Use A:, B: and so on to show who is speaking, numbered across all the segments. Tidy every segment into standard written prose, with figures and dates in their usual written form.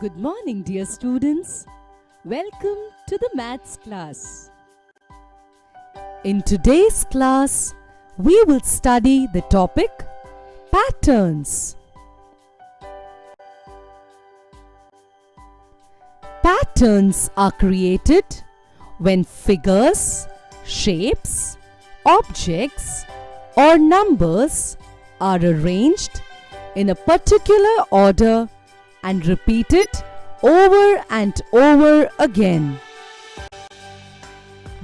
A: Good morning, dear students. Welcome to the maths class. In today's class, we will study the topic patterns. Patterns are created when figures, shapes, objects, or numbers are arranged in a particular order and repeated over and over again.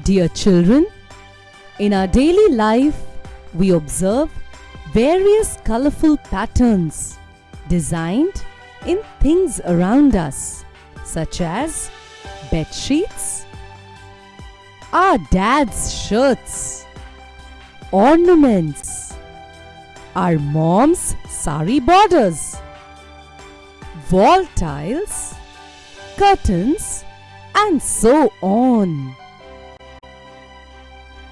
A: Dear children, in our daily life, we observe various colorful patterns designed in things around us, such as bed sheets, our dad's shirts, ornaments, our mom's sari borders, wall tiles, curtains, and so on.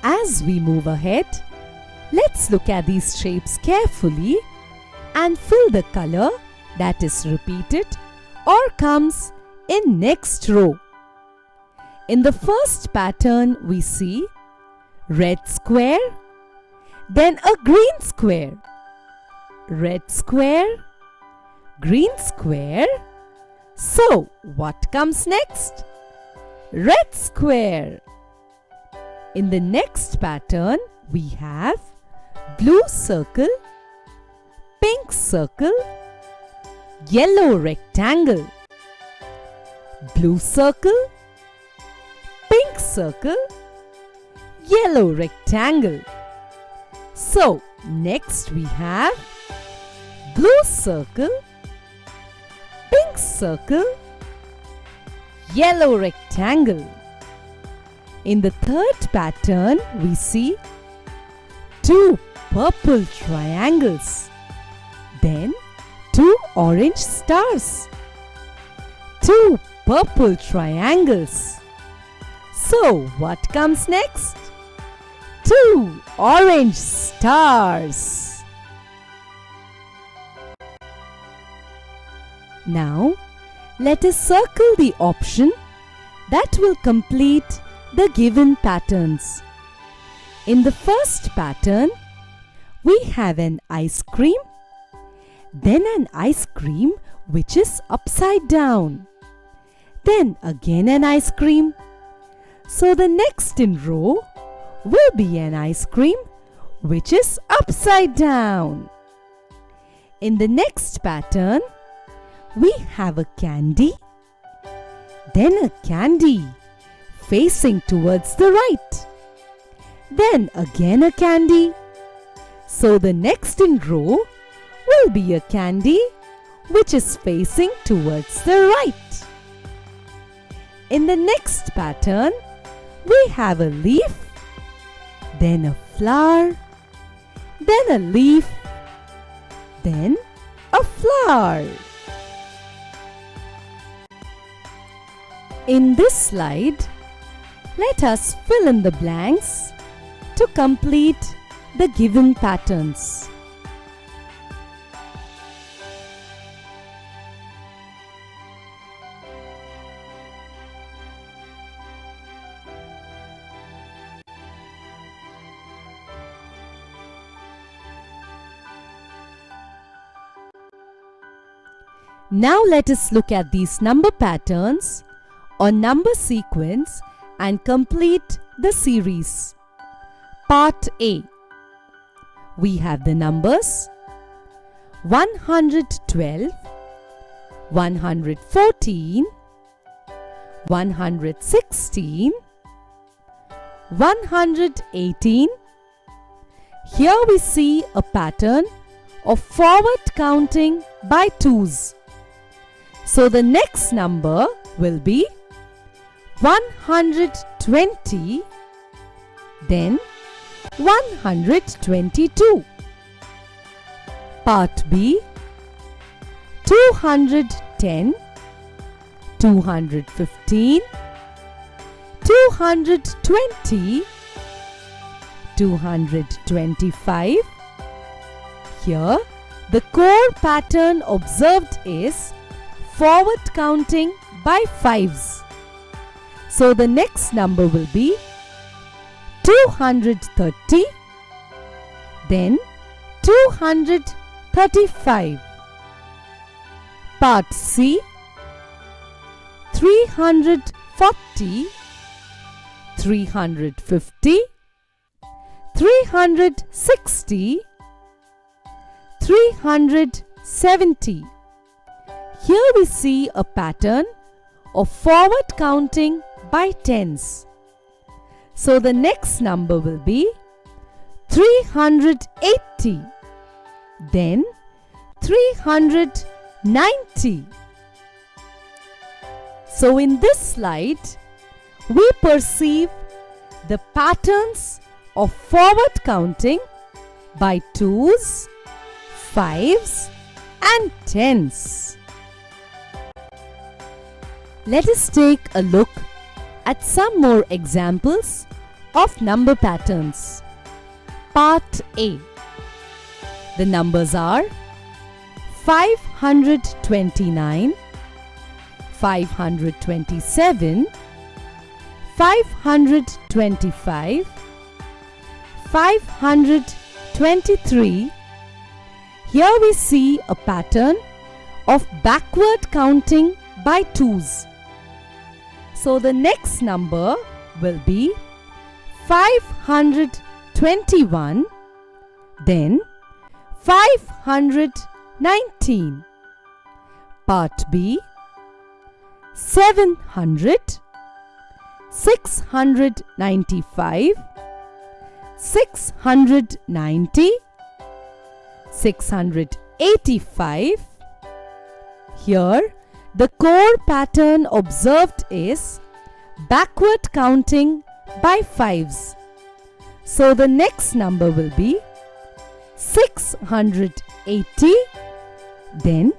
A: As we move ahead, let's look at these shapes carefully and fill the color that is repeated or comes in next row. In the first pattern, we see red square, then a green square, red square, green square. So, what comes next? Red square. In the next pattern, we have blue circle, pink circle, yellow rectangle, blue circle, pink circle, yellow rectangle. So, next we have blue circle, pink circle, yellow rectangle. In the third pattern, we see two purple triangles, then two orange stars, two purple triangles. So, what comes next? Two orange stars. Now, let us circle the option that will complete the given patterns. In the first pattern, we have an ice cream, then an ice cream which is upside down, then again an ice cream. So the next in row will be an ice cream which is upside down. In the next pattern, we have a candy, then a candy facing towards the right, then again a candy. So the next in row will be a candy which is facing towards the right. In the next pattern, we have a leaf, then a flower, then a leaf, then a flower. In this slide, let us fill in the blanks to complete the given patterns. Now let us look at these number patterns or number sequence and complete the series. Part A. We have the numbers 112, 114, 116, 118. Here we see a pattern of forward counting by twos. So the next number will be 120, then 122. Part B. 210, 215, 220, 225. Here, the core pattern observed is forward counting by fives. So the next number will be 230, then 235. Part C, 340, 350, 360, 370. Here we see a pattern of forward counting by tens. So the next number will be 380, then 390. So in this slide, we perceive the patterns of forward counting by twos, fives and tens. Let us take a look at some more examples of number patterns. Part A. The numbers are 529, 527, 525, 523. Here we see a pattern of backward counting by twos. So the next number will be 521, then 519. Part B. 700, 695, 690, 685. Here, the core pattern observed is backward counting by fives. So the next number will be 680, then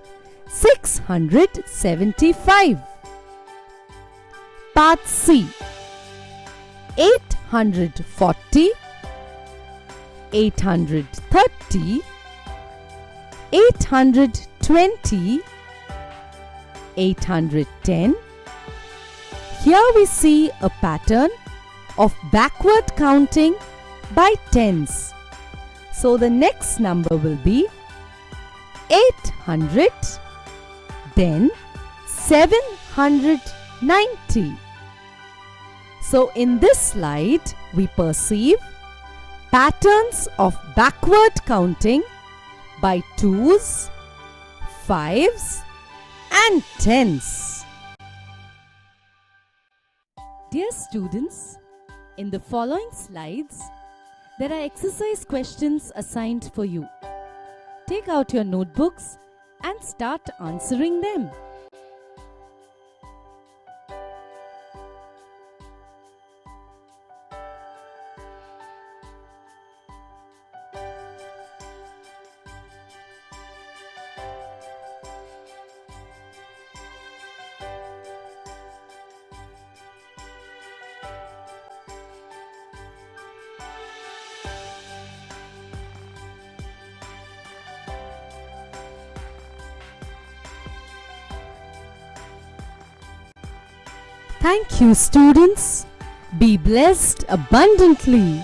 A: 675. Part C. 840, 830, 820, 810. Here we see a pattern of backward counting by tens. So the next number will be 800, then 790. So in this slide, we perceive patterns of backward counting by twos, fives and tens. Dear students, in the following slides, there are exercise questions assigned for you. Take out your notebooks and start answering them. Thank you, students. Be blessed abundantly.